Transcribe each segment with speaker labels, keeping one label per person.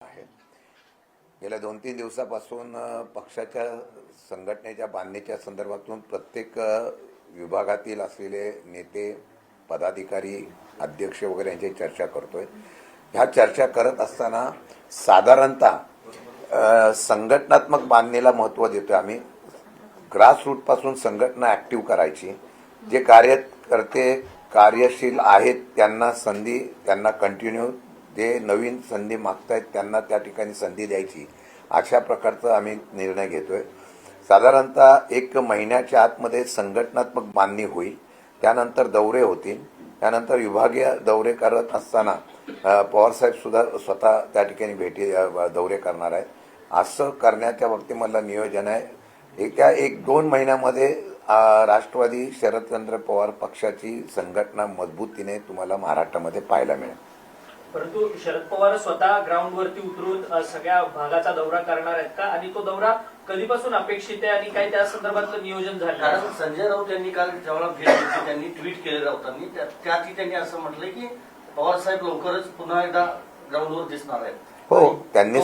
Speaker 1: आहे. गेल्या 2-3 दिवसापासून पक्षाच्या संघटनेच्या बांधणीच्या संदर्भातून प्रत्येक विभागातील असलेले नेते, पदाधिकारी, अध्यक्ष वगैरे यांची चर्चा करतोय. ह्या चर्चा करत असताना साधारणतः संघटनात्मक बांधणीला महत्त्व देतोय आम्ही. ग्रासरूटपासून संघटना ॲक्टिव्ह करायची. जे कार्यकर्ते कार्यशील आहेत त्यांना संधी, त्यांना कंटिन्यू, जे नवीन संधी मागतायत त्यांना त्या ठिकाणी संधी द्यायची, अशा प्रकारचा आम्ही निर्णय घेतोय. साधारणतः 1 महिन्याच्या आतमध्ये संघटनात्मक बांधणी होईल. त्यानंतर दौरे होतील. त्यानंतर विभागीय दौरे करत असताना पवारसाहेब सुद्धा स्वतः त्या ठिकाणी दौरे करणार आहेत. असं करण्याच्या बाबतीमधलं नियोजन आहे. येत्या 1-2 महिन्यामध्ये राष्ट्रवादी शरदचंद्र पवार पक्षाची संघटना मजबूतीने तुम्हाला महाराष्ट्रामध्ये पाहायला मिळेल.
Speaker 2: परंतु शरद पवार स्वतः ग्राउंडवरती उतरून सगळ्या भागाचा दौरा करणार आहेत का, आणि तो दौरा कधीपासून अपेक्षित आहे आणि काही त्या संदर्भातलं नियोजन झालं?
Speaker 3: कारण संजय राऊत यांनी काल जेव्हा भेट घेतली त्यांनी ट्विट केले राऊतांनी, त्याची त्यांनी असं म्हटलंय की पवार साहेब लवकरच पुन्हा एकदा ग्राउंडवर दिसणार आहेत.
Speaker 1: हो, त्यांनी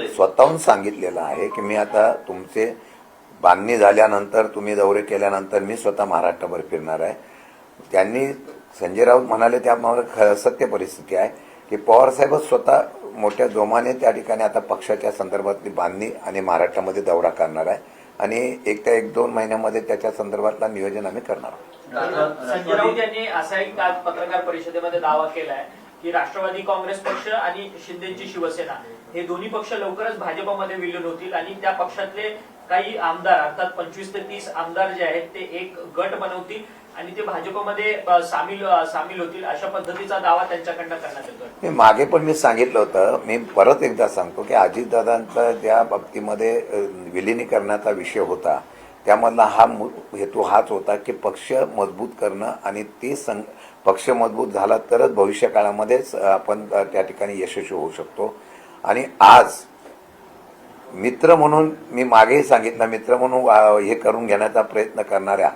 Speaker 1: स्वतःहून सांगितलेलं आहे की मी आता तुमचे बांधणी झाल्यानंतर, तुम्ही दौरे केल्यानंतर मी स्वतः महाराष्ट्रभर फिरणार आहे. त्यांनी संजय राऊत म्हणाले त्यामुळे सत्य परिस्थिती आहे की पवारसाहेबच स्वतः मोठ्या जोमाने त्या ठिकाणी आता पक्षाच्या संदर्भातली बांधणी आणि महाराष्ट्रामध्ये दौरा करणार आहे आणि 1-2 महिन्यामध्ये त्याच्या संदर्भातला नियोजन आम्ही करणार आहोत.
Speaker 2: संजय राऊत यांनी असाही काल पत्रकार परिषदेमध्ये दावा केलाय की राष्ट्रवादी काँग्रेस पक्ष आणि शिंदेची शिवसेना हे दोन्ही पक्ष लवकरच भाजपमध्ये विलीन होतील आणि त्या पक्षातले काही आमदार, अर्थात 25 ते 30 आमदार जे आहेत ते एक गट बनवतील आणि ते भाजपमध्ये सामील होतील, अशा पद्धतीचा दावा त्यांच्याकडनं करण्यात येतोय.
Speaker 1: मागे पण मी सांगितलं होतं, मी परत एकदा सांगतो की अजितदादांचा ज्या बाबतीमध्ये विलिनीकरणाचा विषय होता त्यामधला हा हेतू हाच होता की पक्ष मजबूत करणं आणि ते पक्ष मजबूत झाला तरच भविष्य काळामध्येच आपण त्या ठिकाणी यशस्वी होऊ शकतो. आणि आज मित्र म्हणून, मी मागेही सांगितलं, मित्र म्हणून हे करून घेण्याचा प्रयत्न करणाऱ्या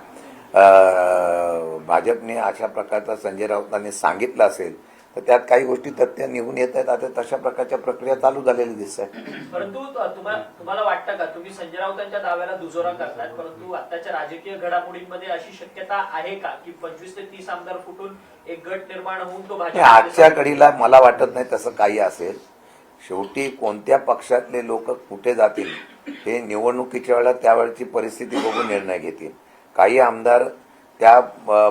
Speaker 1: भाजपने अशा प्रकारचा संजय राऊतांनी सांगितलं असेल तर त्यात काही गोष्टी तथ्य निघून येत आहेत. आता तशा प्रकारच्या प्रक्रिया चालू झालेली दिसत आहे.
Speaker 2: परंतु तुम्हाला वाटतं का, तुम्ही संजय राऊतांच्या दाव्याला दुजोरा करताय, परंतु आताच्या राजकीय घडामोडींमध्ये अशी शक्यता आहे का की 25 ते 30 आमदार फुटून एक गट निर्माण होऊन तो भाजप?
Speaker 1: आजच्या घडीला मला वाटत नाही तसं काही असेल. शेवटी कोणत्या पक्षातले लोक कुठे जातील हे निवडणुकीच्या वेळेला त्यावेळची परिस्थिती बघून निर्णय घेतील. काही आमदार त्या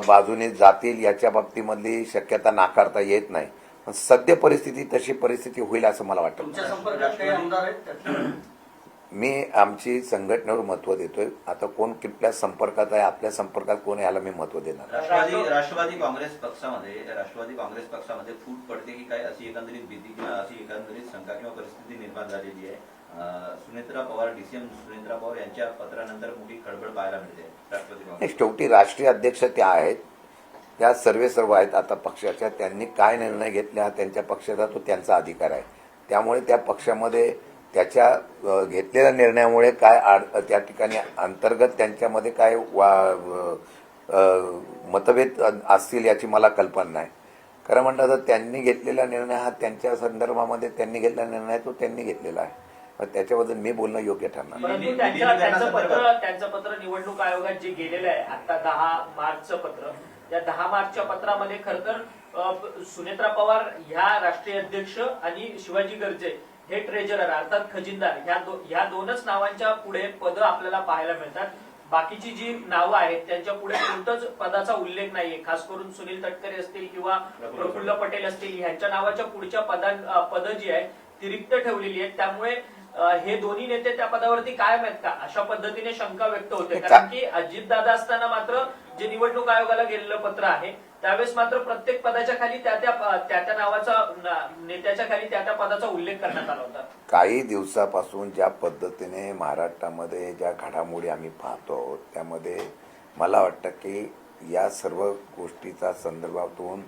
Speaker 1: बाजूने जातील याच्या बाबतीमधली शक्यता नाकारता येत नाही. पण सद्य परिस्थिती तशी परिस्थिती होईल असं मला वाटतं.
Speaker 3: तुमच्या संपर्कात काही आमदार आहेत?
Speaker 1: मी आमची संघटनेवर महत्व देतोय. आता कोण कुठल्या संपर्कात आहे, आपल्या संपर्कात कोण आहे याला मी महत्व देणार.
Speaker 4: राष्ट्रवादी काँग्रेस पक्षामध्ये फूट पडते की काय, अशी एकंदरीत भीती किंवा अशी एकंदरीत शंका किंवा परिस्थिती निर्माण झालेली आहे. सुनेत्रा पवार, डीसीएम सुनेत्रा पवार यांच्या पत्रानंतर मोठी खळबळ पाहायला मिळते राष्ट्रवादी काँग्रेस.
Speaker 1: शेवटी राष्ट्रीय अध्यक्ष त्या आहेत, त्या सर्व आहेत आता पक्षाच्या. त्यांनी काय निर्णय घेतला त्यांच्या पक्षाचा तो त्यांचा अधिकार आहे. त्यामुळे त्या पक्षामध्ये त्याच्या घेतलेल्या निर्णयामुळे काय त्या ठिकाणी अंतर्गत त्यांच्यामध्ये काय मतभेद असतील याची मला कल्पना नाही. खरं म्हटलं तर त्यांनी घेतलेला निर्णय हा त्यांच्या संदर्भामध्ये त्यांनी घेतलेला निर्णय तो त्यांनी घेतलेला आहे. त्याच्याबद्दल मी बोलणं योग्य ठरणार.
Speaker 2: परंतु त्यांचं पत्र निवडणूक आयोगात जे गेलेलं आहे आता 10 मार्चचं पत्र, त्या 10 मार्चच्या पत्रामध्ये खरं तर सुनेत्रा पवार ह्या राष्ट्रीय अध्यक्ष आणि शिवाजी गर्जे हे ट्रेजरर अर्थात खजिनदार ह्या दोनच नावांच्या पुढे पद आपल्याला पाहायला मिळतात. बाकीची जी नावं आहेत त्यांच्या पुढे कोणताच पदाचा उल्लेख नाहीये. खास करून सुनील तटकरे असतील किंवा प्रफुल्ल पटेल असतील, ह्यांच्या नावाच्या पुढच्या पद जी आहेत ती रिक्त ठेवलेली आहेत. त्यामुळे हे दोन्ही नेते त्या पदावरती कायम आहेत का, अशा पद्धतीने शंका व्यक्त होते. कारण की अजितदादा असताना मात्र जे निवडणूक आयोगाला गेलेलं पत्र आहे त्यावेळेस मात्र प्रत्येक पदाच्या खाली त्या नावाचा, नेत्याच्या खाली त्या पदाचा उल्लेख करण्यात आला होता.
Speaker 1: काही दिवसापासून ज्या पद्धतीने महाराष्ट्रामध्ये ज्या घडामोडी आम्ही पाहतो त्यामध्ये मला वाटतं की या सर्व गोष्टीचा संदर्भातून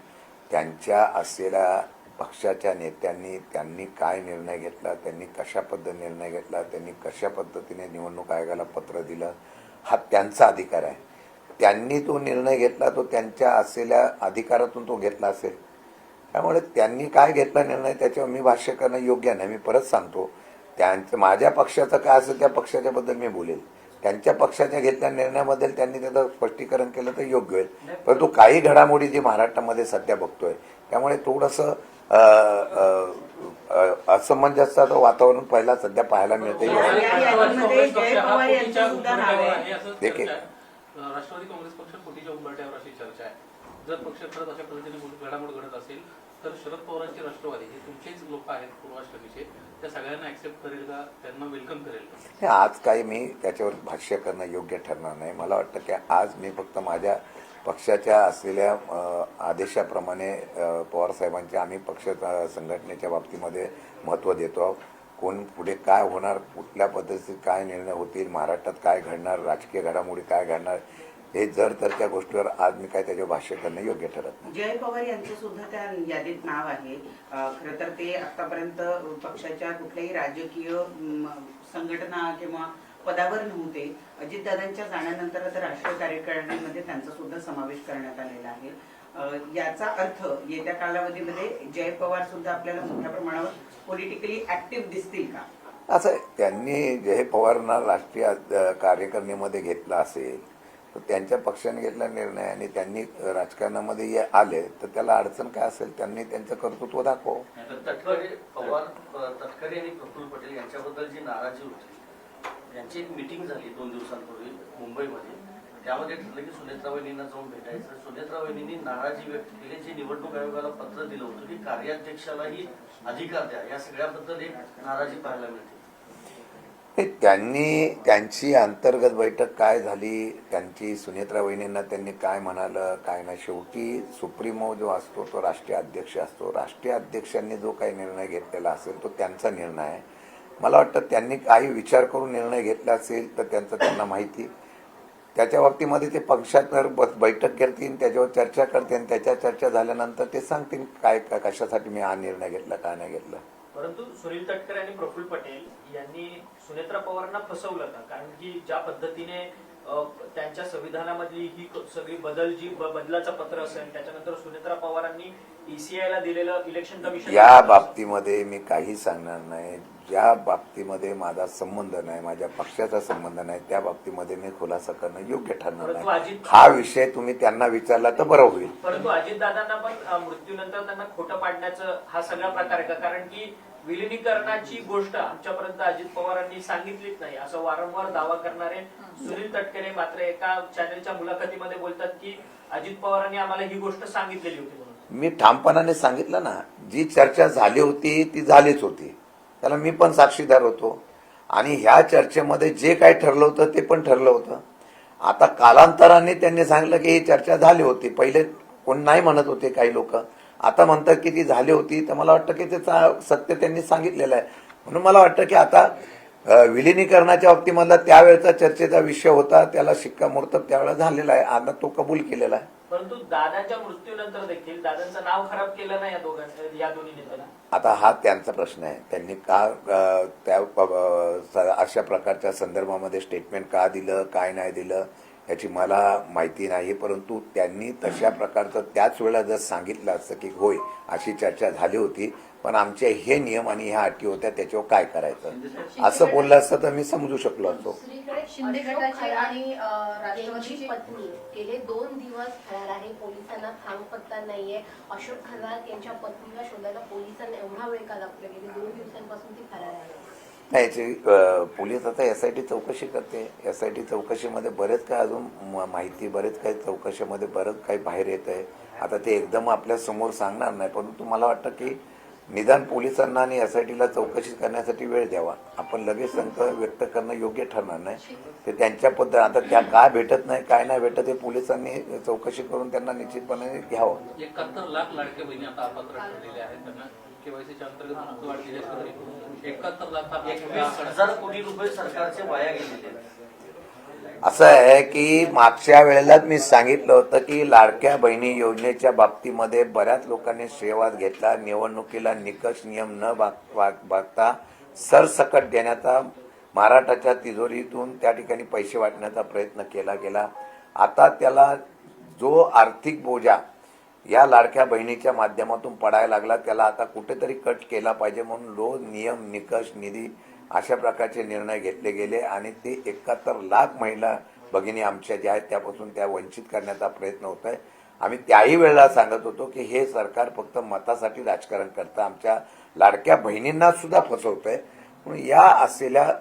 Speaker 1: त्यांच्या असलेल्या पक्षाच्या नेत्यांनी त्यांनी काय निर्णय घेतला, त्यांनी कशा पद्धतीने निर्णय घेतला, त्यांनी कशा पद्धतीने निवडणूक आयोगाला पत्र दिलं, हा त्यांचा अधिकार आहे. त्यांनी तो निर्णय घेतला तो त्यांच्या असलेल्या अधिकारातून तो घेतला असेल. त्यामुळे त्यांनी काय घेतला निर्णय त्याच्यावर मी भाष्य करणं योग्य नाही. मी परत सांगतो, त्यांचं माझ्या पक्षाचं काय असेल त्या पक्षाच्याबद्दल मी बोलेल. त्यांच्या पक्षाच्या घेतल्या निर्णयाबद्दल त्यांनी त्याचं स्पष्टीकरण केलं तर योग्य होईल. परंतु काही घडामोडी जी महाराष्ट्रामध्ये सध्या बघतोय त्यामुळे थोडंसं असमंजसाचं वातावरण पहिला सध्या पाहायला मिळते. देखील
Speaker 5: राष्ट्रवादी काँग्रेस पक्ष फुटीच्या उंबरठ्यावर अशी चर्चा आहे. जर पक्ष खरंच अशा पद्धतीने घडामोड घडत असेल तर शरद पवारांची राष्ट्रवादी हे तुमचेच लोक आहेत पूर्वाश्रमीचे, त्या सगळ्यांना ऍक्सेप्ट करेल का, त्यांना वेलकम करेल का?
Speaker 1: आज काही मी त्याच्यावर भाष्य करणं योग्य ठरणार नाही. मला वाटतं की आज मी फक्त माझ्या पक्षाच्या असलेल्या आदेशाप्रमाणे पवारसाहेबांचे आम्ही पक्ष संघटनेच्या बाबतीमध्ये महत्त्व देतो आहोत. कोण पुढे काय होणार, कुठल्या पद्धतीत काय निर्णय होतील, महाराष्ट्रात काय घडणार, राजकीय घडामोडी काय घडणार, हे जर तर त्या गोष्टीवर आज मी काय त्याच्यावर भाष्य करणं योग्य ठरत नाही.
Speaker 6: जय पवार यांचं सुद्धा त्या यादीत नाव आहे. खरं तर ते आतापर्यंत पक्षाच्या कुठल्याही राजकीय संघटना किंवा पदावर नव्हते. अजितदादांच्या जाण्यानंतर आता राष्ट्रीय कार्यकारिणीमध्ये त्यांचा सुद्धा समावेश करण्यात आलेला आहे. याचा अर्थ येत्या कालावधीमध्ये जय पवार सुद्धा आपल्याला मोठ्या प्रमाणावर पॉलिटिकली ऍक्टिव्ह दिसतील का?
Speaker 1: असं त्यांनी जय पवारांना राष्ट्रीय कार्यकारिणीमध्ये घेतला असेल तर त्यांच्या पक्षाने घेतला निर्णय आणि त्यांनी राजकारणामध्ये आले तर त्याला अडचण काय असेल, त्यांनी त्यांचं कर्तृत्व दाखव.
Speaker 3: तटकरे आणि प्रफुल्ल पटेल यांच्याबद्दल जी नाराजी होती, यांची एक मीटिंग झाली 2 दिवसांपूर्वी मुंबईमध्ये. त्यामध्ये ठरलं की सुनेत्रा वहिनींना जाऊन भेटायचं. सुनेत्रा वहिनींनी नाराजी व्यक्त केली, जे निवडणूक आयोगाला पत्र दिलं होतं की कार्याध्यक्षालाही अधिकार द्या, या सगळ्याबद्दल एक नाराजी पाहायला मिळते.
Speaker 1: त्यांनी त्यांची अंतर्गत बैठक काय झाली, त्यांची सुनेत्रा वहिनींना त्यांनी काय म्हणालं काय नाही, शेवटी सुप्रीमो जो असतो तो राष्ट्रीय अध्यक्ष असतो. राष्ट्रीय अध्यक्षांनी जो काही निर्णय घेतलेला असेल तो त्यांचा निर्णय आहे. मला वाटतं त्यांनी काही विचार करून निर्णय घेतला असेल तर त्यांचं त्यांना माहिती. त्याच्या बाबतीमध्ये ते पक्षात बैठक करतील, त्याच्यावर चर्चा करतील आणि त्याच्या चर्चा झाल्यानंतर ते सांगतील काय कशासाठी मी हा निर्णय घेतला काय नाही घेतला.
Speaker 2: परंतु सुनील तटकरे आणि प्रफुल्ल पटेल यांनी सुनेत्रा पवारांना फसवलं का? कारण की ज्या पद्धतीने त्यांच्या संविधानामधली ही सगळी बदलाचं पत्र असेल, त्याच्यानंतर सुनेत्रा पवारांनी ईसीआयला दिलेलं इलेक्शन कमिशन,
Speaker 1: या बाबतीमध्ये मी काही सांगणार नाही. ज्या बाबतीमध्ये माझा संबंध नाही, माझ्या पक्षाचा संबंध नाही, त्या बाबतीमध्ये मी खुलासा करणं योग्य ठरणार नाही. हा विषय तुम्ही त्यांना विचारला तर बरं होईल.
Speaker 2: परंतु अजितदादांना पण मृत्यूनंतर त्यांना खोटं पाडण्याचं हा सगळा प्रकार आहे का? कारण की विलिनीकरणाची गोष्ट आमच्यापर्यंत अजित पवारांनी सांगितलीच नाही असं वारंवार दावा करणारे सुनील तटकरे मात्र एका चॅनलच्या मुलाखतीमध्ये बोलतात की अजित पवारांनी आम्हाला ही गोष्ट सांगितलेली होती म्हणून.
Speaker 1: मी ठामपणाने सांगितलं ना, जी चर्चा झाली होती ती झालीच होती, त्याला मी पण साक्षीदार होतो आणि ह्या चर्चेमध्ये जे काही ठरलं होतं ते पण ठरलं होतं. आता कालांतराने त्यांनी सांगितलं की ही चर्चा झाली होती. पहिले कोण नाही म्हणत होते काही लोक, आता म्हणतात की ती झाली होती. तर मला वाटतं की त्याचं सत्य त्यांनी सांगितलेलं आहे. म्हणून मला वाटतं की आता विलिनीकरणाच्या बाबतीमधला त्यावेळेचा चर्चेचा विषय होता, त्याला शिक्कामोर्तब त्यावेळेला झालेला आहे, आता तो कबूल केलेला आहे.
Speaker 2: परंतु दादाच्या मृत्यूनंतर देखील दादांचं नाव खराब केलं नाही या दोन्ही नेत्यांना.
Speaker 1: आता हा त्यांचा प्रश्न आहे, त्यांनी का त्या अशा प्रकारच्या संदर्भामध्ये स्टेटमेंट का दिलं काय नाही दिलं याची मला माहिती नाही. परंतु त्यांनी तशा प्रकारचं त्याच वेळेला जर सांगितलं असतं की होय अशी चर्चा झाली होती पण आमचे हे नियम आणि ह्या अटी होत्या त्याच्यावर काय करायचं असं बोललं असतं तर मी समजू शकलो असतो.
Speaker 7: शिंदे गटाची आणि राष्ट्रवादीची पत्नी गेले 2 दिवस फरार आहे. पोलिसांना थांगपत्ता नाहीये. अशोक खरात यांच्या पत्नीला शोधायला पोलिसांना एवढा वेळ का लागला? गेले 2 दिवसांपासून ती फरार आहे.
Speaker 1: नाही, याची पोलीस आता एसआयटी चौकशी करते. एसआयटी चौकशीमध्ये बरेच काय अजून माहिती, बरेच काही चौकशीमध्ये बरंच काही बाहेर येत आहे. आता ते एकदम आपल्या समोर सांगणार नाही, परंतु मला वाटतं की निदान पोलिसांना आणि एसआयटीला चौकशी करण्यासाठी वेळ द्यावा. आपण लगेच शंका व्यक्त करणं योग्य ठरणार नाही. ते त्यांच्या पद्धत आता त्या काय भेटत नाही काय नाही भेटत हे पोलिसांनी चौकशी करून त्यांना निश्चितपणे घ्यावं.
Speaker 5: 71 लाख लाडक्या बहिणी आता अपात्र ठरलेले आहेत. त्यांना केवायसीच्या अंतर्गत मुक्त वाढ दिली असते. 71 लाख
Speaker 3: 21,000 कोटी रुपये सरकारचे वाया गेलेले आहेत.
Speaker 1: असं आहे की मागच्या वेळेलाच मी सांगितलं होतं की लाडक्या बहिणी योजनेच्या बाबतीमध्ये बऱ्याच लोकांनी श्रेयवाद घेतला. निवडणुकीला निकष नियम न बघता सरसकट देण्याचा महाराष्ट्राच्या तिजोरीतून त्या ठिकाणी पैसे वाटण्याचा प्रयत्न केला गेला. आता त्याला जो आर्थिक बोजा या लाडक्या बहिणीच्या माध्यमातून पडायला लागला, त्याला आता कुठेतरी कट केला पाहिजे म्हणून रोज नियम, निकष, निधी अशा प्रकारचे निर्णय घेतले गेले आणि ते 71 लाख महिला भगिनी आमच्या ज्या आहेत त्यापासून त्या वंचित करण्याचा प्रयत्न होत आहे. आम्ही त्याही वेळेला सांगत होतो की हे सरकार फक्त मतासाठी राजकारण करतं, आमच्या लाडक्या बहिणींना सुद्धा फसवतंय. म्हणून या असलेल्या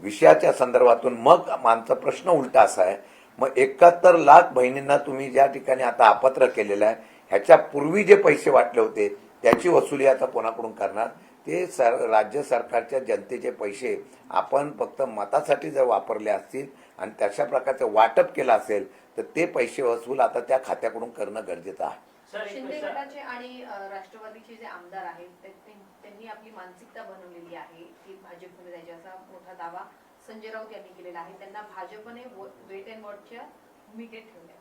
Speaker 1: विषयाच्या संदर्भातून मग आमचा प्रश्न उलटा असा आहे, मग 71 लाख बहिणींना तुम्ही ज्या ठिकाणी आता अपात्र केलेलं आहे, ह्याच्या पूर्वी जे पैसे वाटले होते त्याची वसुली आता कोणाकडून करणार? ते राज्य सरकारच्या जनतेचे पैसे आपण फक्त मतासाठी जर वापरले असतील आणि तशा प्रकारचं वाटप केलं असेल तर ते पैसे वसूल आता त्या खात्याकडून करणं गरजेचं आहे.
Speaker 2: सर,
Speaker 8: शिंदे
Speaker 2: एक
Speaker 8: गटाचे आणि राष्ट्रवादीचे जे आमदार आहेत त्यांनी आपली मानसिकता बनवलेली आहे की भाजपमध्ये जायचे, असा मोठा दावा संजय राऊत यांनी केलेला आहे. त्यांना भाजपने वेट अँड वॉचच्या भूमिकेत ठेवले.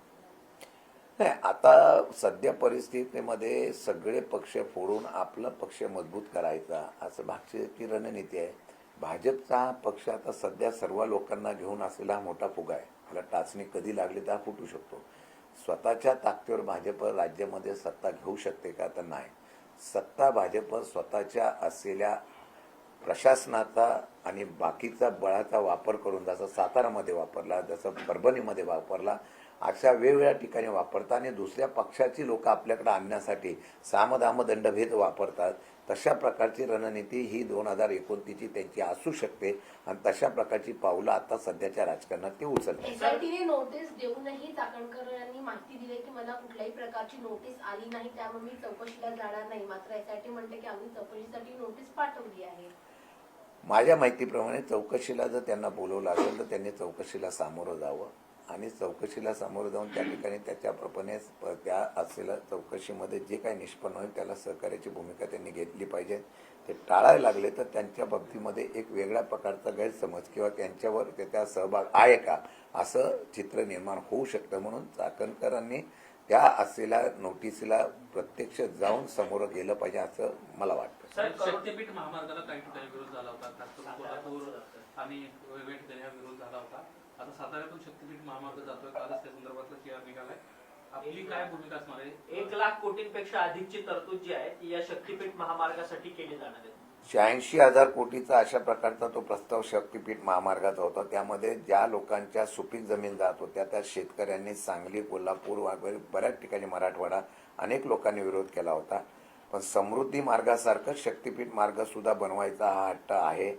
Speaker 1: नाही, आता सध्या परिस्थितीमध्ये सगळे पक्ष फोडून आपला पक्ष मजबूत करायचा असं भाजपची रणनीती आहे. भाजपचा हा पक्ष आता सध्या सर्व लोकांना घेऊन असलेला मोठा फुगा आहे. त्याला टाचणी कधी लागली तर फुटू शकतो. स्वतःच्या ताकदीवर भाजप राज्यामध्ये सत्ता घेऊ शकते का? तर नाही. सत्ता भाजप स्वतःच्या असलेल्या प्रशासनाचा आणि बाकीचा बळाचा वापर करून, जसं सातारामध्ये वापरला, जसं परभणीमध्ये वापरला, अशा वेगवेगळ्या ठिकाणी वापरतात आणि दुसऱ्या पक्षाची लोक आपल्याकडे आणण्यासाठी सामदाम दंडभेद वापरतात. तशा प्रकारची रणनीती ही 2029ची त्यांची असू शकते आणि तशा प्रकारची पावलं आता सध्याच्या राजकारणात ते उचलतात.
Speaker 7: एसआयटीने नोटीस देऊनही चाकणकर यांनी माहिती दिली की मला कुठल्याही प्रकारची नोटीस आली नाही, त्यामुळे मी चौकशीला जाणार नाही. मात्र एसआयटी म्हणते की आम्ही चौकशीसाठी नोटीस पाठवली आहे.
Speaker 1: माझ्या माहितीप्रमाणे चौकशीला जर त्यांना बोलवलं असेल तर त्यांनी चौकशीला सामोरं जावं आणि चौकशीला सामोरं जाऊन त्या ठिकाणी त्याच्याप्रमाणे त्या असलेल्या चौकशीमध्ये जे काही निष्पन्न होईल त्याला सहकार्याची भूमिका त्यांनी घेतली पाहिजे. ते टाळायला लागले तर त्यांच्या बाबतीमध्ये एक वेगळ्या प्रकारचा गैरसमज किंवा त्यांच्यावर त्याचा सहभाग आहे का असं चित्र निर्माण होऊ शकतं. म्हणून चाकणकरांनी त्या असलेल्या नोटीसला प्रत्यक्ष जाऊन समोर गेलं पाहिजे असं मला वाटतं.
Speaker 5: शक्तीपीठ महामार्गाला काही ठिकाणी विरोध झाला होता, खास करून कोल्हापूर आणि वेगवेगळ्या ठिकाणी हा विरोध झाला होता. आता साताऱ्यातून शक्तीपीठ महामार्ग जातोय, कालच त्या संदर्भातला जी निघालाय, आपली काय भूमिका असणार आहे?
Speaker 2: 1 लाख कोटींपेक्षा अधिकची तरतूद जी आहे ती या शक्तीपीठ महामार्गासाठी केली जाणार आहे.
Speaker 1: 86,000 कोटीचा अशा प्रकारचा तो प्रस्ताव शक्तीपीठ महामार्गाचा होता. त्यामध्ये ज्या लोकांच्या सुपीक जमीन जात होत्या त्या शेतकऱ्यांनी सांगली, कोल्हापूर वगैरे बऱ्याच ठिकाणी मराठवाडा अनेक लोकांनी विरोध केला होता. पण समृद्धी मार्गासारखं शक्तीपीठ मार्ग सुद्धा बनवायचा हा हट्ट आहे.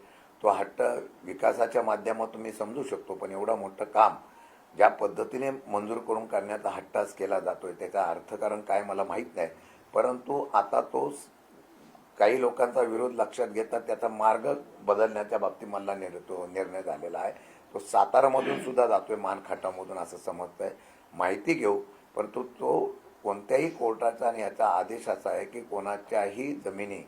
Speaker 1: तो हट्ट विकासाच्या माध्यमातून मी समजू शकतो, पण एवढं मोठं काम ज्या पद्धतीने मंजूर करून करण्याचा हट्टाच केला जातोय त्याचा अर्थकारण काय मला माहीत नाही. परंतु आता तो काही लोकांचा विरोध लक्षात घेता त्याचा मार्ग बदलण्याच्या बाबतीत मला निर्णय झालेला आहे. तो सातारामधून सुद्धा जातोय, मानखाटामधून असं समजतंय. माहिती घेऊ, परंतु तो कोणत्याही कोर्टाचा आणि याचा आदेश असा आहे की कोणाच्याही जमिनी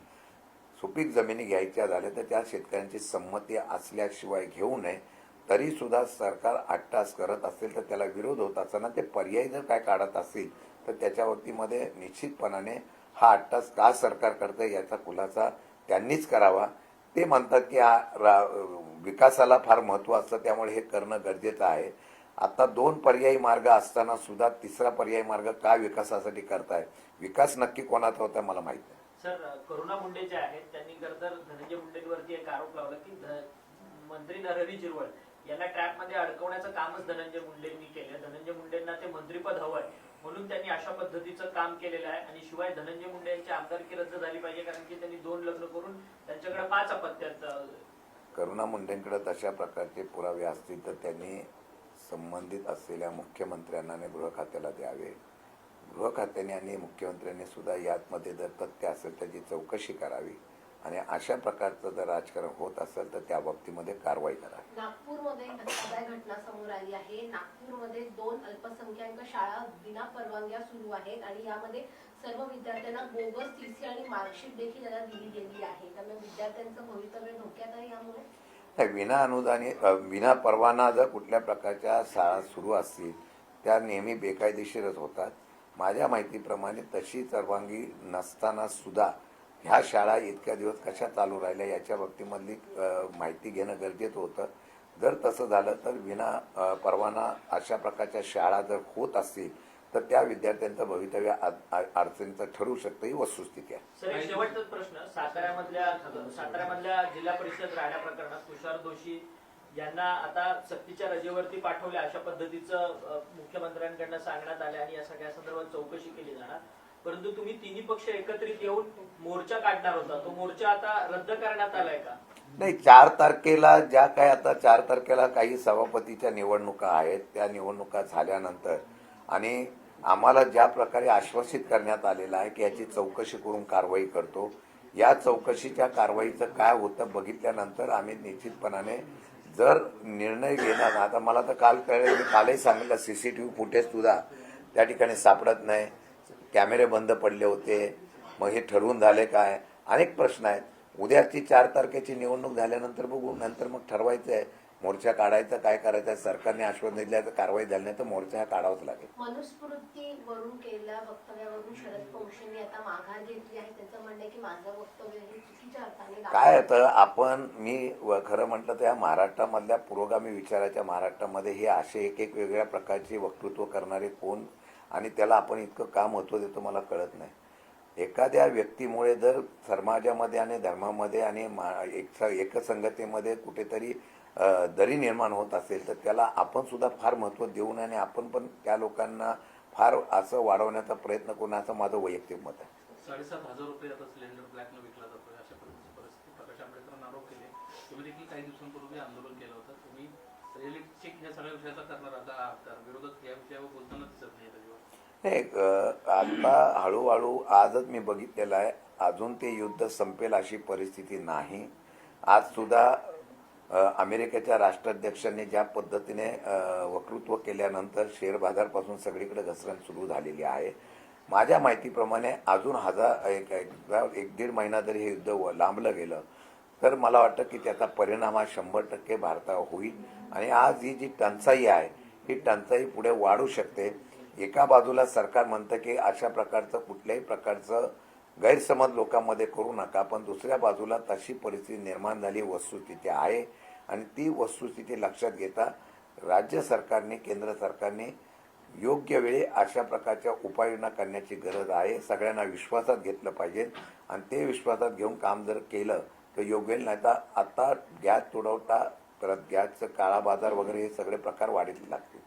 Speaker 1: सुपीक जमिनी घ्यायच्या झाल्या तर त्या शेतकऱ्यांची संमती असल्याशिवाय घेऊ नये. तरी सुद्धा सरकार अट्टास करत असेल तर त्याला विरोध होत असताना ते पर्याय जर काय काढत असतील तर त्याच्यावरतीमध्ये निश्चितपणाने हा अट्टास का सरकार करतंय याचा खुलासा त्यांनीच करावा. ते म्हणतात की विकासाला फार महत्व असतं त्यामुळे हे करणं गरजेचं आहे. आता 2 पर्यायी मार्ग असताना सुद्धा तिसरा पर्यायी मार्ग का विकासासाठी करताय? विकास नक्की कोणाचा होता मला माहित नाही.
Speaker 2: सर, करुणा मुंडे जे आहेत त्यांनी गरदर धनंजय मुंडेंवरती एक आरोप लावला की मंत्री नरहरी झिरवळ यांना ट्रॅपमध्ये अडकवण्याचं कामच धनंजय मुंडेंनी केलं. धनंजय मुंडेंना ते मंत्रीपद हवंय म्हणून त्यांनी अशा पद्धतीचं काम केलेलं आहे. आणि शिवाय धनंजय मुंडे यांची आमदारकी रद्द झाली पाहिजे कारण की त्यांनी 2 लग्न करून त्यांच्याकडे 5 अपत्यात.
Speaker 1: करुणा मुंडेंकडे तशा प्रकारचे पुरावे असतील तर त्यांनी संबंधित असलेल्या मुख्यमंत्र्यांना आणि गृह खात्याला द्यावे. गृह खात्याने आणि मुख्यमंत्र्यांनी सुद्धा यामध्ये जर तथ्य असेल त्याची चौकशी करावी आणि अशा प्रकारचं जर राजकारण होत असेल तर त्या बाबतीमध्ये कारवाई करावी.
Speaker 7: नागपूरमध्ये धक्कादायक घटना समोर आली आहे. नागपूरमध्ये 2 अल्पसंख्याक शाळा विना परवानग्या सुरू आहेत आणि यामध्ये सर्व विद्यार्थ्यांना बोगस टीसी आणि मार्कशीट देखील त्यांना दिली गेली आहे. त्यामुळे विद्यार्थ्यांचं भवितव्य धोक्यात आहे. यामुळे
Speaker 1: विना अनुदानी विना परवाना जर कुठल्या प्रकारच्या शाळा सुरू असतील त्या नेहमी बेकायदेशीरच होतात. माझ्या माहितीप्रमाणे तशी परवानगी नसताना सुद्धा ह्या शाळा इतक्या दिवस कशा चालू राहिल्या याच्या बाबतीमधली माहिती घेणं गरजेचं होतं. जर तसं झालं तर विना परवाना अशा प्रकारच्या शाळा जर होत असतील तर त्या विद्यार्थ्यांचं भवितव्य अडचणीचं ठरू शकतं, ही वस्तुस्थिती आहे.
Speaker 2: सर एक शेवटचाच प्रश्न, साताऱ्यामधल्या जिल्हा परिषद राहण्या प्रकरणात तुषार दोषी यांना आता सक्तीच्या रजेवरती पाठवले अशा पद्धतीचं मुख्यमंत्र्यांकडनं सांगण्यात आलं आणि या सगळ्या संदर्भात चौकशी केली जाणार, परंतु तुम्ही तिन्ही पक्ष एकत्रित येऊन मोर्चा काढणार होता, तो मोर्चा आता रद्द करण्यात आलाय का?
Speaker 1: नाही, 4 तारखेला ज्या काय आता 4 तारखेला काही सभापतीच्या निवडणुका आहेत, त्या निवडणुका झाल्यानंतर आणि आम्हाला ज्या प्रकारे आश्वासित करण्यात आलेलं आहे की याची चौकशी करून कारवाई करतो, या चौकशीच्या कारवाईचं काय होतं बघितल्यानंतर आम्ही निश्चितपणाने जर निर्णय घेणार, आता मला तर काल कळलं, मी कालही सांगितलं सीसीटीव्ही फुटेज सुद्धा त्या ठिकाणी सापडत नाही, कॅमेरे बंद पडले होते, मग हे ठरवून झाले काय, अनेक प्रश्न आहेत. उद्याची 4 तारखेची निवडणूक झाल्यानंतर बघू, नंतर मग ठरवायचं आहे मोर्चा काढायचं काय करायचं. सरकारने आश्वासन दिलं तर कारवाई झाली नाही तर मोर्चा हा काढावाच लागेल.
Speaker 7: मनुस्मृतीवरून केलेल्या वक्तव्यावरून शरद पवारांनी आता माघार घेतली आहे. त्यांचं म्हणणं आहे की माझं वक्तव्य हे चुकीच्या अर्थाने
Speaker 1: काय होतं, आपण खरं म्हटलं तर या महाराष्ट्रामधल्या पुरोगामी विचाराच्या महाराष्ट्रामध्ये हे असे एक वेगळ्या प्रकारचे वक्तृत्व करणारे कोण आणि त्याला आपण इतकं का महत्त्व देतो मला कळत नाही. एखाद्या व्यक्तीमुळे जर समाजामध्ये आणि धर्मामध्ये आणि एकसंगतेमध्ये कुठेतरी दरी निर्माण होत असेल तर त्याला आपण सुद्धा फार महत्त्व देऊ नये आणि आपण पण त्या लोकांना फार असं वाढवण्याचा प्रयत्न करू नये, असं माझं वैयक्तिक मत आहे.
Speaker 5: 7,500 रुपये आता सिलेंडर ब्लॅकनं विकला जातोय, अशा परिस्थिती प्रकाश आंबेडकरांना आरोप केले. तुम्ही देखील काही दिवसांपूर्वी आंदोलन केलं होतं, तुम्ही रिअलिटी चेक या सगळ्या विषयाचा करणार आता विरोधक या विषयावर बोलताना दिसत नाही त्याच्यावर.
Speaker 1: नाही, आता हळूहळू आजच मी बघितलेलं आहे, अजून ते युद्ध संपेल अशी परिस्थिती नाही. आज सुद्धा अमेरिकेच्या राष्ट्राध्यक्षांनी ज्या पद्धतीने वक्तृत्व केल्यानंतर शेअर बाजारपासून सगळीकडे घसरण सुरू झालेली आहे. माझ्या माहितीप्रमाणे अजून 1-1.5 महिना जरी हे युद्ध लांबलं गेलं तर मला वाटतं की त्याचा परिणाम हा 100% भारतावर होईल आणि आज ही जी टंचाई आहे ही टंचाई पुढे वाढू शकते. एका बाजूला सरकार म्हणतं की अशा प्रकारचं कुठल्याही प्रकारचं गैरसमज लोकांमध्ये करू नका, पण दुसऱ्या बाजूला तशी परिस्थिती निर्माण झाली वस्तुस्थिती आहे आणि ती वस्तुस्थिती लक्षात घेता राज्य सरकारने केंद्र सरकारने योग्य वेळी अशा प्रकारच्या उपाययोजना करण्याची गरज आहे. सगळ्यांना विश्वासात घेतलं पाहिजे आणि ते विश्वासात घेऊन काम जर केलं तर योग्य नाही तर आता गॅस तुडवता परत गॅसचं काळा बाजार वगैरे हे सगळे प्रकार वाढीला लागतील.